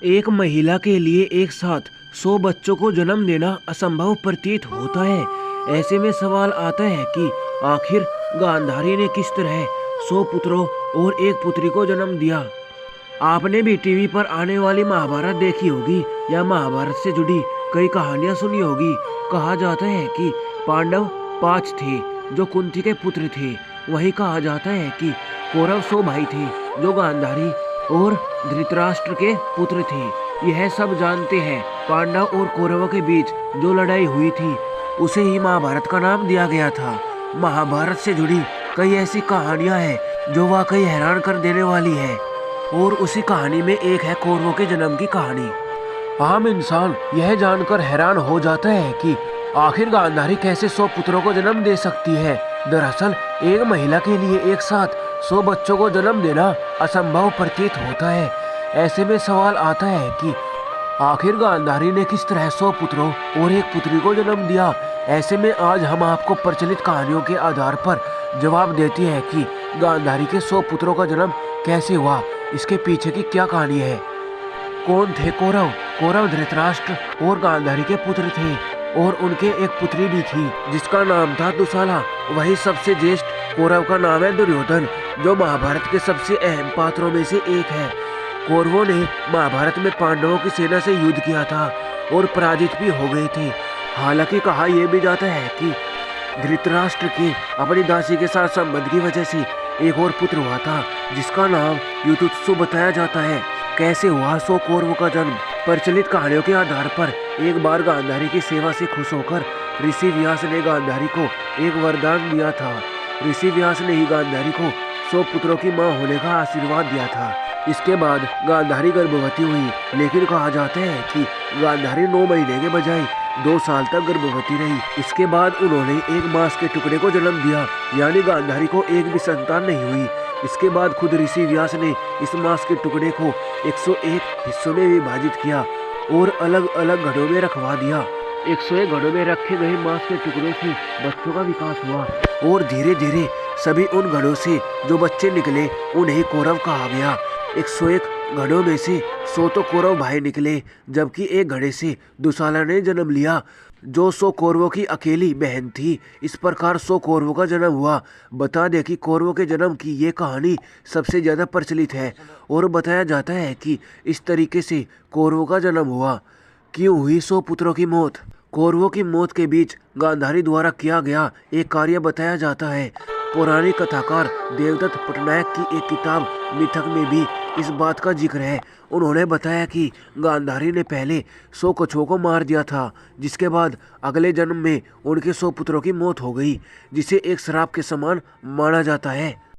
एक महिला के लिए एक साथ 100 बच्चों को जन्म देना असंभव प्रतीत होता है। ऐसे में सवाल आता है कि आखिर गांधारी ने किस तरह 100 पुत्रों और एक पुत्री को जन्म दिया। आपने भी टीवी पर आने वाली महाभारत देखी होगी या महाभारत से जुड़ी कई कहानियां सुनी होगी। कहा जाता है कि पांडव 5 थे जो कुंती के पुत्र थे। वहीं कहा जाता है कि कौरव 100 भाई थे जो गांधारी और धृतराष्ट्र के पुत्र थे। यह सब जानते हैं। पांडव और कौरवों के बीच जो लड़ाई हुई थी उसे ही महाभारत का नाम दिया गया था। महाभारत से जुड़ी कई ऐसी कहानियां हैं जो वाकई हैरान कर देने वाली है। और उसी कहानी में एक है कौरवों के जन्म की कहानी। आम इंसान यह जानकर हैरान हो जाता है कि आखिर गांधारी कैसे 100 पुत्रों को जन्म दे सकती है। दरअसल एक महिला के लिए एक साथ 100 बच्चों को जन्म देना असंभव प्रतीत होता है। ऐसे में सवाल आता है कि आखिर गांधारी ने किस तरह 100 पुत्रों और एक पुत्री को जन्म दिया। ऐसे में आज हम आपको प्रचलित कहानियों के आधार पर जवाब देते हैं कि गांधारी के 100 पुत्रों का जन्म कैसे हुआ, इसके पीछे की क्या कहानी है। कौन थे कौरव? कौरव धृतराष्ट्र और गांधारी के पुत्र थे और उनके एक पुत्री भी थी जिसका नाम था दुशाला। वही सबसे ज्येष्ठ कौरव का नाम है दुर्योधन, जो महाभारत के सबसे अहम पात्रों में से एक है। कौरवों ने महाभारत में पांडवों की सेना से युद्ध किया था और पराजित भी हो गए थे। हालांकि कहा यह भी जाता है कि धृतराष्ट्र के अपनी दासी के साथ संबंध की वजह से एक और पुत्र हुआ था जिसका नाम युधिष्ठिर बताया जाता है। कैसे हुआ 100 कौरवों का जन्म? प्रचलित कहानियों के आधार पर एक बार गांधारी की सेवा से खुश होकर ऋषि व्यास ने गांधारी को एक वरदान दिया था। ऋषि व्यास ने ही गांधारी को 100 पुत्रों की मां होने का आशीर्वाद दिया था। इसके बाद गांधारी गर्भवती हुई, लेकिन कहा जाता है कि गांधारी 9 महीने के बजाय 2 साल तक गर्भवती रही। इसके बाद उन्होंने एक मांस के टुकड़े को जन्म दिया, यानी गांधारी को एक भी संतान नहीं हुई। इसके बाद खुद ऋषि व्यास ने इस मांस के टुकड़े को 101 हिस्सों में विभाजित किया और अलग अलग घड़ों में रखवा दिया। 101 घड़ों में रखे गए मांस के टुकड़ों से बच्चों का विकास हुआ और धीरे धीरे सभी उन घड़ों से जो बच्चे निकले उन्हें कौरव कहा गया। 101 घड़ों में से 100 तो कौरव भाई निकले, जबकि एक घड़े से दुशाला ने जन्म लिया जो 100 कौरवों की अकेली बहन थी। इस प्रकार 100 कौरवों का जन्म हुआ। बता दें कि कौरवों के जन्म की ये कहानी सबसे ज़्यादा प्रचलित है और बताया जाता है कि इस तरीके से कौरवों का जन्म हुआ। क्यों हुई 100 पुत्रों की मौत? कौरवों की मौत के बीच गांधारी द्वारा किया गया एक कार्य बताया जाता है। पौराणिक कथाकार देवदत्त पटनायक की एक किताब मिथक में भी इस बात का जिक्र है। उन्होंने बताया कि गांधारी ने पहले 100 कछुओं को मार दिया था, जिसके बाद अगले जन्म में उनके 100 पुत्रों की मौत हो गई, जिसे एक श्राप के समान माना जाता है।